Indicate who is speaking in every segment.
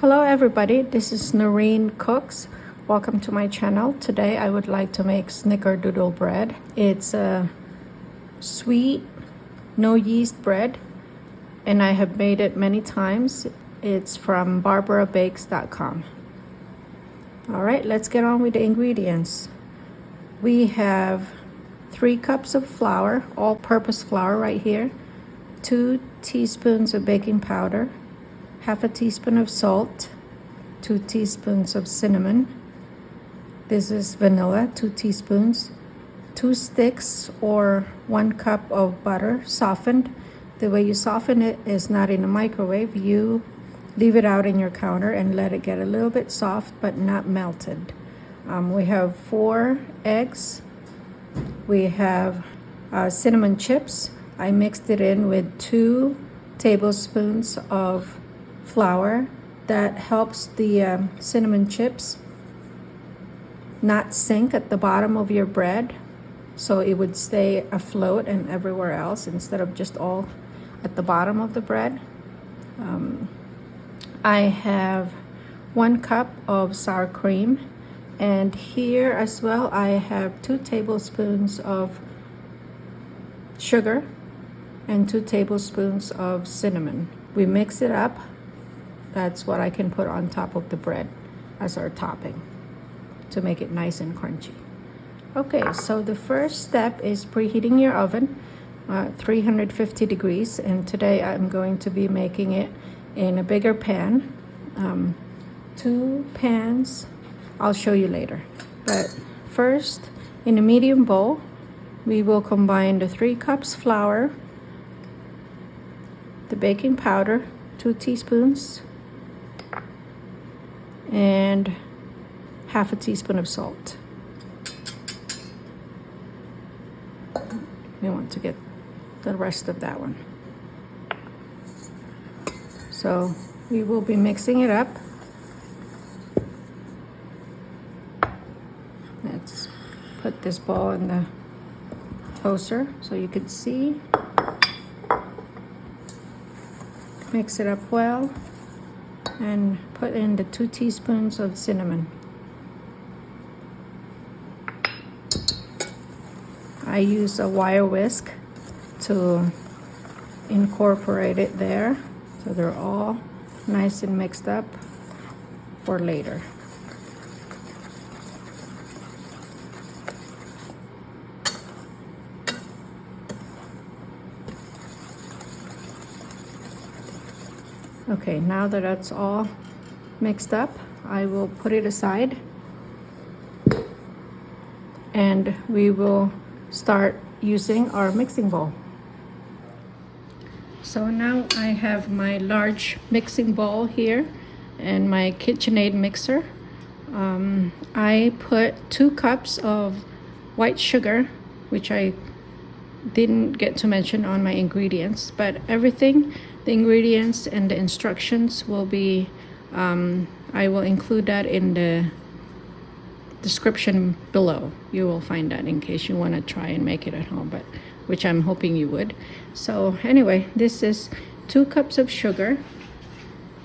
Speaker 1: Hello everybody, this is Noreen Cooks. Welcome to my channel. Today I would like to make Snickerdoodle bread. It's a sweet, no yeast bread, and I have made it many times. It's from barbarabakes.com. Alright, let's get on with the ingredients. We have 3 cups of flour, all-purpose flour right here, 2 teaspoons of baking powder, half a teaspoon of salt, 2 teaspoons of cinnamon. This is vanilla, 2 teaspoons, 2 sticks or 1 cup of butter, softened. The way you soften it is not in a microwave. You leave it out in your counter and let it get a little bit soft but not melted. We have 4 eggs. We have cinnamon chips. I mixed it in with 2 tablespoons of flour. That helps the cinnamon chips not sink at the bottom of your bread, so it would stay afloat and everywhere else instead of just all at the bottom of the bread. I have 1 cup of sour cream, and here as well I have 2 tablespoons of sugar and 2 tablespoons of cinnamon. We mix it up. That's what I can put on top of the bread as our topping to make it nice and crunchy. Okay, so the first step is preheating your oven, 350 degrees, and today I'm going to be making it in a bigger pan. 2 pans, I'll show you later. But first, in a medium bowl, we will combine the 3 cups flour, the baking powder, 2 teaspoons, and half a teaspoon of salt. We want to get the rest of that one. So we will be mixing it up. Let's put this bowl in the closer so you can see. Mix it up well and put in the 2 teaspoons of cinnamon. I use a wire whisk to incorporate it there so they're all nice and mixed up for later. Okay, now that that's all mixed up, I will put it aside and we will start using our mixing bowl. So now I have my large mixing bowl here and my KitchenAid mixer. I put 2 cups of white sugar, which I didn't get to mention on my ingredients, but everything, the ingredients and the instructions will be, I will include that in the description below. You will find that in case you want to try and make it at home, but which I'm hoping you would. So anyway, this is 2 cups of sugar.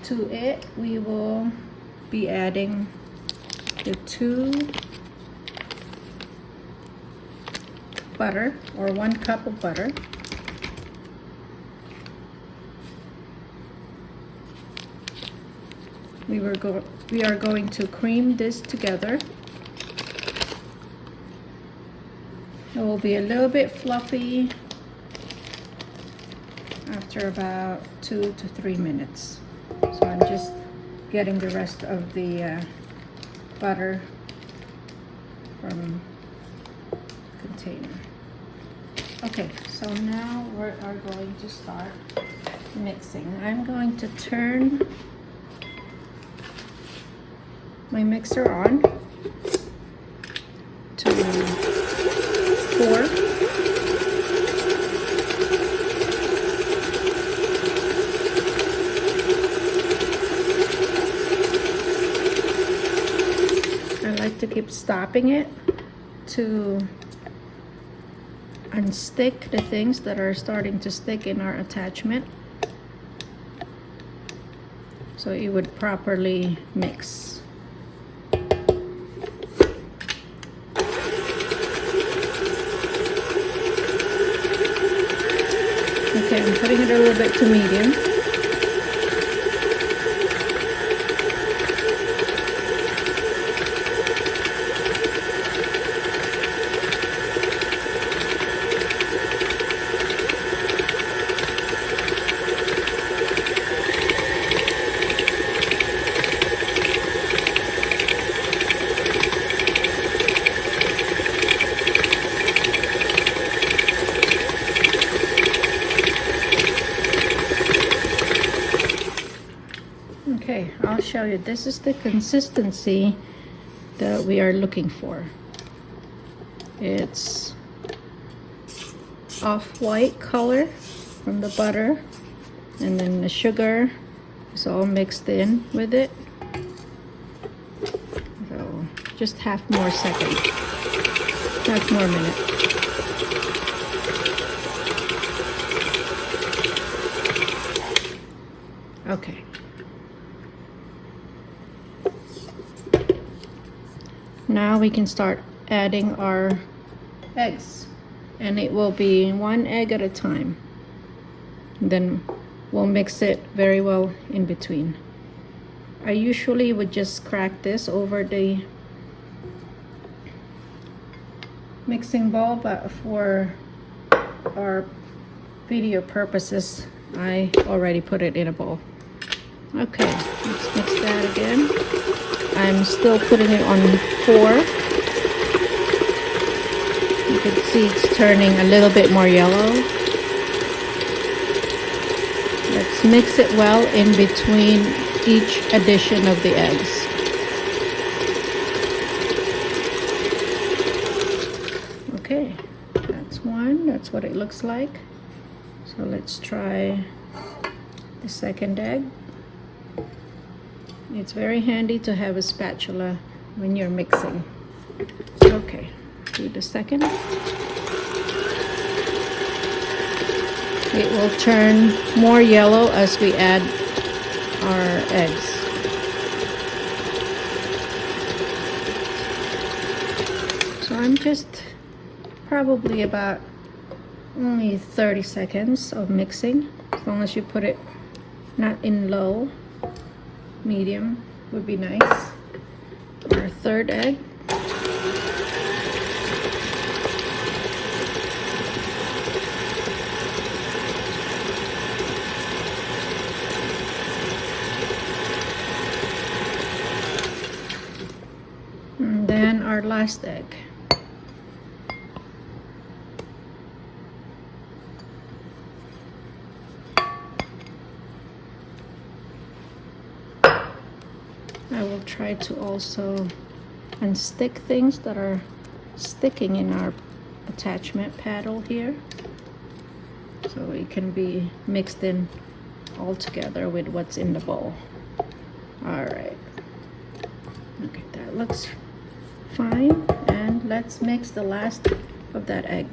Speaker 1: To it, we will be adding the 2 butter, or 1 cup of butter. We are going to cream this together. It will be a little bit fluffy after about 2 to 3 minutes. So I'm just getting the rest of the butter from the container. Okay, so now we are going to start mixing. I'm going to turn my mixer on to 4. I like to keep stopping it to unstick the things that are starting to stick in our attachment. so it would properly mix. Okay, I'm putting it a little bit to medium. Okay, I'll show you. This is the consistency that we are looking for. It's off-white color from the butter, and then the sugar is all mixed in with it. So just half more second, half more minute. Okay. Now we can start adding our eggs, and it will be 1 egg at a time. Then we'll mix it very well in between. I usually would just crack this over the mixing bowl, but for our video purposes, I already put it in a bowl. Okay, let's mix that again. I'm still putting it on 4. You can see it's turning a little bit more yellow. Let's mix it well in between each addition of the eggs. Okay, that's one. That's what it looks like. So let's try the second egg. It's very handy to have a spatula when you're mixing. Okay, do the second. It will turn more yellow as we add our eggs. So I'm just probably about only 30 seconds of mixing, as long as you put it not in low. Medium would be nice. Our third egg. And then our last egg. I will try to also unstick things that are sticking in our attachment paddle here, so it can be mixed in all together with what's in the bowl. All right. Okay, that looks fine. And let's mix the last of that egg.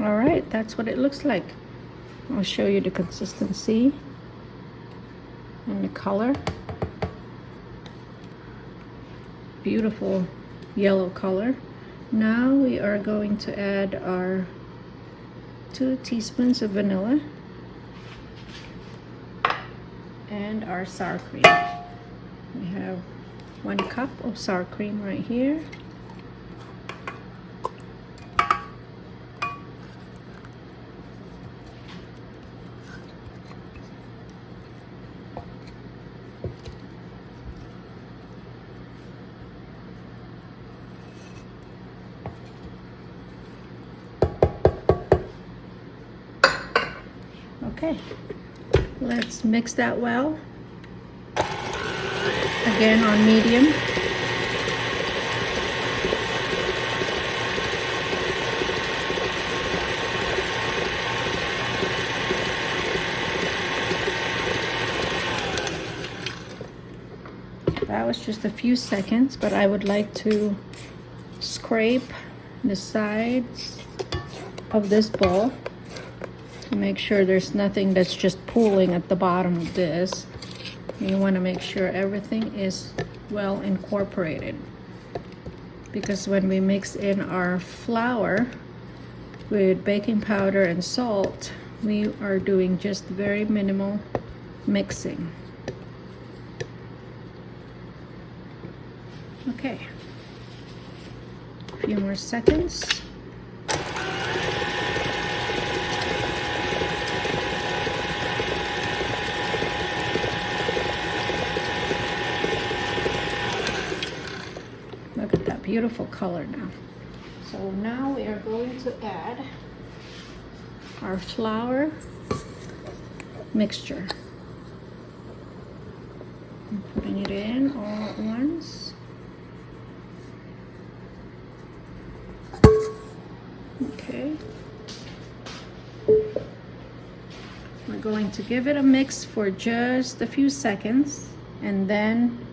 Speaker 1: All right, that's what it looks like. I'll show you the consistency and the color. Beautiful yellow color. Now we are going to add our 2 teaspoons of vanilla and our sour cream. We have 1 cup of sour cream right here. Okay, let's mix that well. Again on medium. That was just a few seconds, but I would like to scrape the sides of this bowl to make sure there's nothing that's just pooling at the bottom of this. You want to make sure everything is well incorporated, because when we mix in our flour with baking powder and salt, we are doing just very minimal mixing. Okay, a few more seconds. Look at that beautiful color now. So now we are going to add our flour mixture. I'm putting it in all at once. Okay. We're going to give it a mix for just a few seconds and then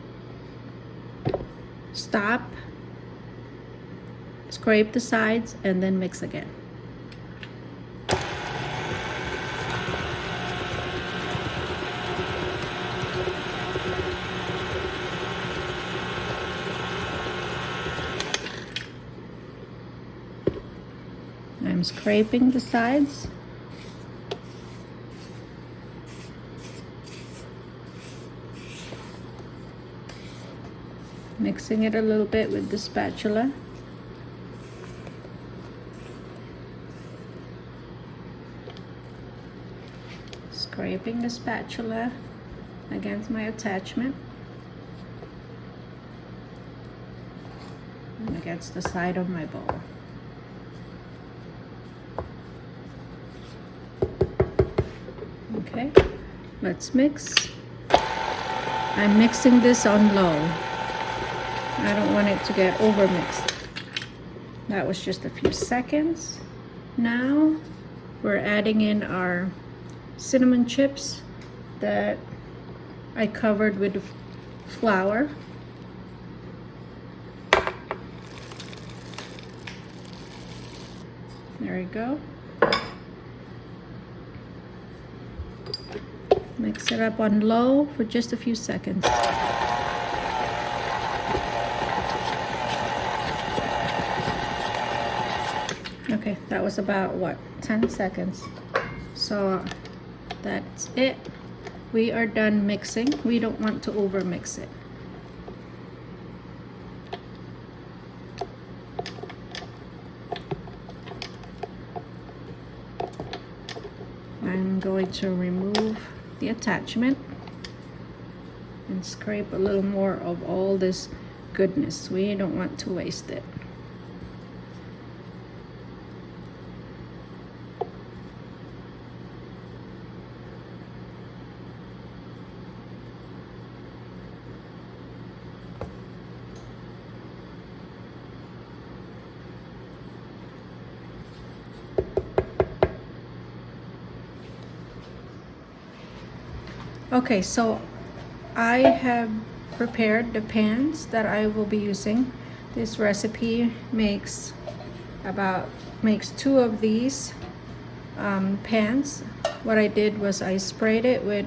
Speaker 1: stop, scrape the sides, and then mix again. I'm scraping the sides. Mixing it a little bit with the spatula. Scraping the spatula against my attachment and against the side of my bowl. Okay, let's mix. I'm mixing this on low. I don't want it to get over mixed. That was just a few seconds. Now we're adding in our cinnamon chips that I covered with flour. There we go. Mix it up on low for just a few seconds. Okay, that was about what, 10 seconds. So that's it. We are done mixing. We don't want to over mix it. I'm going to remove the attachment and scrape a little more of all this goodness. We don't want to waste it. Okay, so I have prepared the pans that I will be using. This recipe makes two of these pans. What I did was I sprayed it with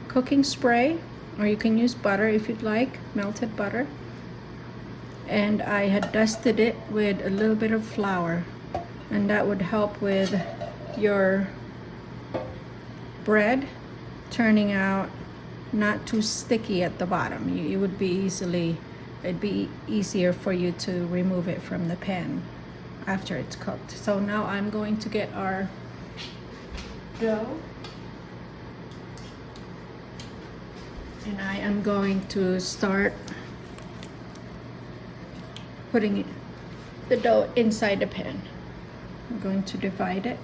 Speaker 1: cooking spray, or you can use butter if you'd like, melted butter. And I had dusted it with a little bit of flour, and that would help with your bread turning out not too sticky at the bottom. It'd be easier for you to remove it from the pan after it's cooked. So now I'm going to get our dough, and I am going to start putting the dough inside the pan. I'm going to divide it.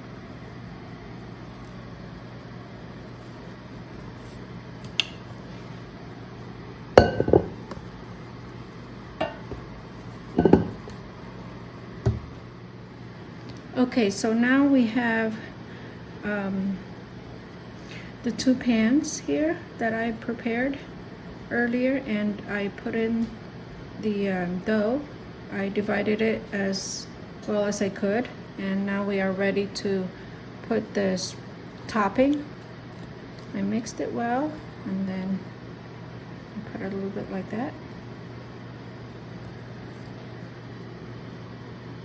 Speaker 1: Okay, so now we have the two pans here that I prepared. earlier and I put in the dough. I divided it as well as I could, and now we are ready to put this topping. I mixed it well, and then I put it a little bit like that.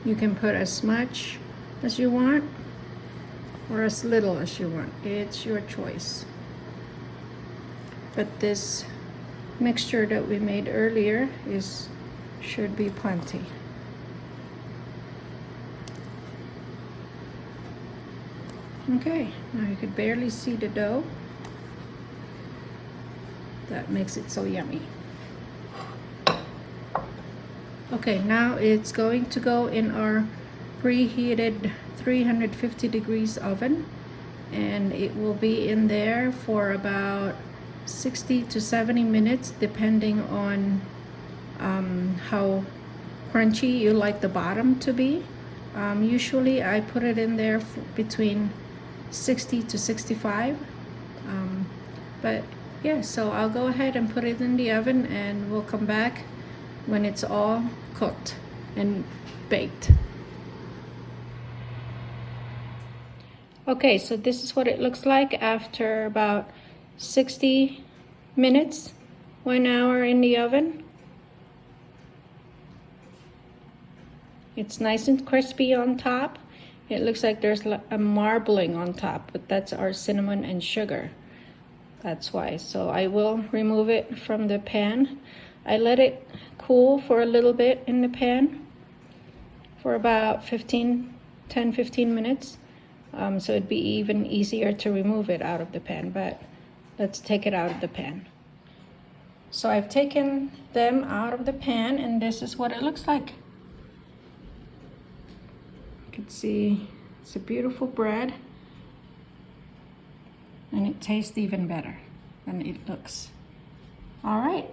Speaker 1: You can put as much as you want or as little as you want. It's your choice. But this mixture that we made earlier should be plenty. Okay, now you could barely see the dough. That makes it so yummy. Okay, now it's going to go in our preheated 350 degrees oven, and it will be in there for about 60 to 70 minutes depending on how crunchy you like the bottom to be. Usually I put it in there between 60 to 65, but yeah, so I'll go ahead and put it in the oven, and we'll come back when it's all cooked and baked. Okay, so this is what it looks like after about 60 minutes, 1 hour in the oven. It's nice and crispy on top. It looks like there's a marbling on top, but that's our cinnamon and sugar. That's why. So I will remove it from the pan. I let it cool for a little bit in the pan for about 10-15 minutes. So it'd be even easier to remove it out of the pan, but let's take it out of the pan. So I've taken them out of the pan, and this is what it looks like. You can see it's a beautiful bread, and it tastes even better than it looks. All right.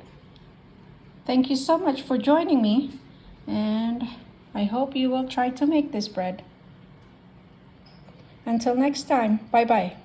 Speaker 1: Thank you so much for joining me, and I hope you will try to make this bread. Until next time, bye-bye.